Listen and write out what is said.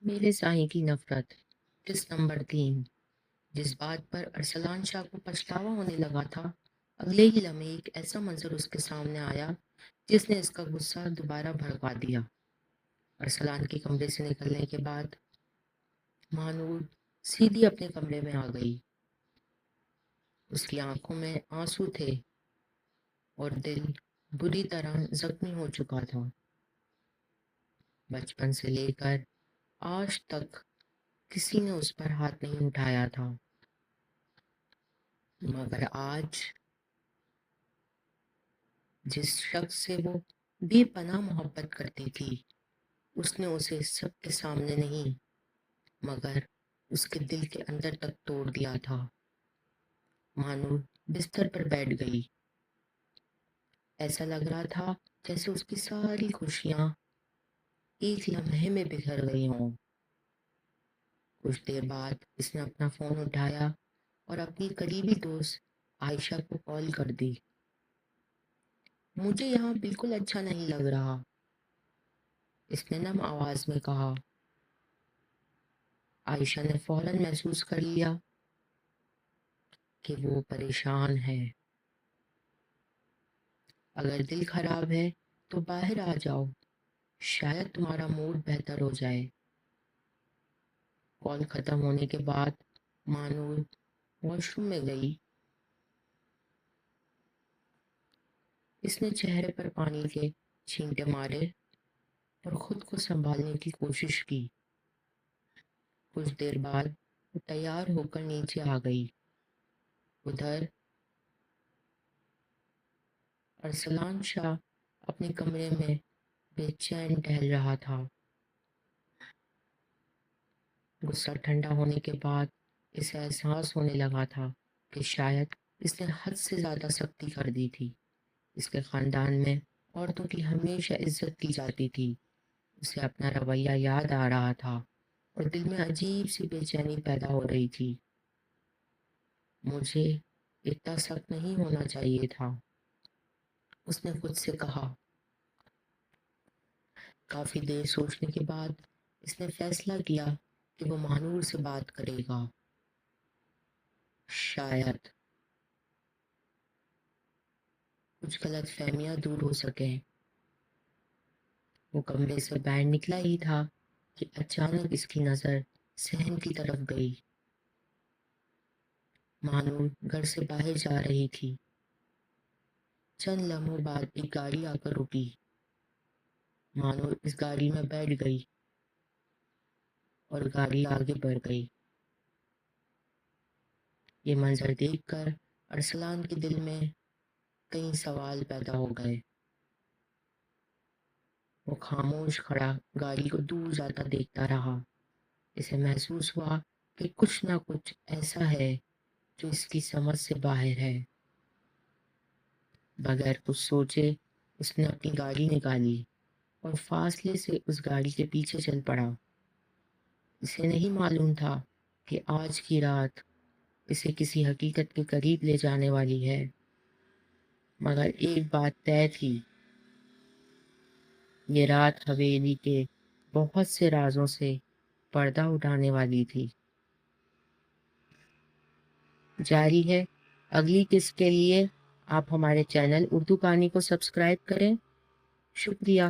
میرے سائیں کی نفرت قسط نمبر 3۔ جس بات پر ارسلان شاہ کو پچھتاوا ہونے لگا تھا، اگلے ہی لمحے ایک ایسا منظر اس کے سامنے آیا جس نے اس کا غصہ دوبارہ بھڑکا دیا۔ ارسلان کے کمرے سے نکلنے کے بعد مانور سیدھی اپنے کمرے میں آ گئی۔ اس کی آنکھوں میں آنسو تھے اور دل بری طرح زخمی ہو چکا تھا۔ بچپن سے لے کر آج تک کسی نے اس پر ہاتھ نہیں اٹھایا تھا، مگر آج جس شخص سے وہ بے پناہ محبت کرتی تھی، اس نے اسے سب کے سامنے نہیں مگر اس کے دل کے اندر تک توڑ دیا تھا۔ مانور بستر پر بیٹھ گئی۔ ایسا لگ رہا تھا جیسے اس کی ساری خوشیاں ایک لمحے میں بکھر گئی ہوں۔ کچھ دیر بعد اس نے اپنا فون اٹھایا اور اپنی قریبی دوست عائشہ کو کال کر دی۔ مجھے یہاں بالکل اچھا نہیں لگ رہا، اس نے نم آواز میں کہا۔ عائشہ نے فوراً محسوس کر لیا کہ وہ پریشان ہے۔ اگر دل خراب ہے تو باہر آ جاؤ، شاید تمہارا موڈ بہتر ہو جائے۔ کال ختم ہونے کے بعد مانور واش روم میں گئی۔ اس نے چہرے پر پانی کے چھینٹے مارے اور خود کو سنبھالنے کی کوشش کی۔ کچھ دیر بعد وہ تیار ہو کر نیچے آ گئی۔ ادھر ارسلان شاہ اپنے کمرے میں بے چین ٹہل رہا تھا۔ غصہ ٹھنڈا ہونے کے بعد اسے احساس ہونے لگا تھا کہ شاید اس نے حد سے زیادہ سختی کر دی تھی۔ اس کے خاندان میں عورتوں کی ہمیشہ عزت کی جاتی تھی۔ اسے اپنا رویہ یاد آ رہا تھا اور دل میں عجیب سی بے چینی پیدا ہو رہی تھی۔ مجھے اتنا سخت نہیں ہونا چاہیے تھا، اس نے خود سے کہا۔ کافی دیر سوچنے کے بعد اس نے فیصلہ کیا کہ وہ مانور سے بات کرے گا۔ شاید کچھ غلط فہمیاں دور ہو سکیں۔ وہ کمرے سے باہر نکلا ہی تھا کہ اچانک اس کی نظر صحن کی طرف گئی۔ مانور گھر سے باہر جا رہی تھی۔ چند لمحوں بعد ایک گاڑی آ کر رکی۔ مانور اس گاڑی میں بیٹھ گئی اور گاڑی آگے بڑھ گئی۔ یہ منظر دیکھ کر ارسلان کے دل میں کئی سوال پیدا ہو گئے۔ وہ خاموش کھڑا گاڑی کو دور جاتا دیکھتا رہا۔ اسے محسوس ہوا کہ کچھ نہ کچھ ایسا ہے جو اس کی سمجھ سے باہر ہے۔ بغیر کچھ سوچے اس نے اپنی گاڑی نکالی اور فاصلے سے اس گاڑی کے پیچھے چل پڑا۔ اسے نہیں معلوم تھا کہ آج کی رات اسے کسی حقیقت کے قریب لے جانے والی ہے، مگر ایک بات طے تھی، یہ رات حویلی کے بہت سے رازوں سے پردہ اٹھانے والی تھی۔ جاری ہے اگلی قسط کے لیے آپ ہمارے چینل اردو کہانی کو سبسکرائب کریں۔ شکریہ۔